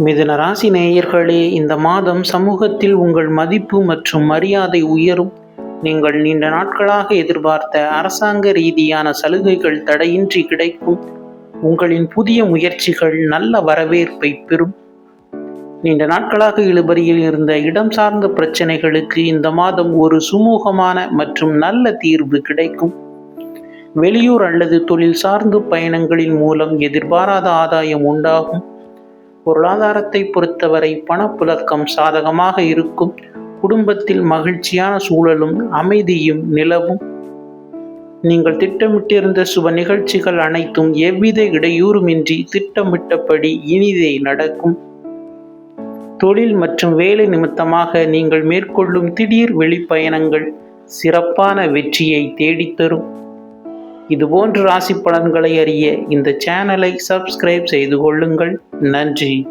மிதுன ராசி நேயர்களே, இந்த மாதம் சமூகத்தில் உங்கள் மதிப்பு மற்றும் மரியாதை உயரும். நீங்கள் நீண்ட நாட்களாக எதிர்பார்த்த அரசாங்க ரீதியான சலுகைகள் தடையின்றி கிடைக்கும். உங்களின் புதிய முயற்சிகள் நல்ல வரவேற்பை பெறும். நீண்ட நாட்களாக இழுபறியில் இருந்த இடம் சார்ந்த பிரச்சனைகளுக்கு இந்த மாதம் ஒரு சுமூகமான மற்றும் நல்ல தீர்வு கிடைக்கும். வெளியூர் அல்லது தொழில் சார்ந்த பயணங்களின் மூலம் எதிர்பாராத ஆதாயம் உண்டாகும். பொருளாதாரத்தை பொறுத்தவரை பணப்புழக்கம் சாதகமாக இருக்கும். குடும்பத்தில் மகிழ்ச்சியான சூழலும் அமைதியும் நிலவும். நீங்கள் திட்டமிட்டிருந்த சுப நிகழ்ச்சிகள் அனைத்தும் எவ்வித இடையூறுமின்றி திட்டமிட்டபடி இனிதே நடக்கும். தொழில் மற்றும் வேலை நிமித்தமாக நீங்கள் மேற்கொள்ளும் திடீர் வெளிப்பயணங்கள் சிறப்பான வெற்றியை தேடித்தரும். இதுபோன்ற ராசி பலன்களை அறிய இந்த சேனலை சப்ஸ்கிரைப் செய்து கொள்ளுங்கள். நன்றி.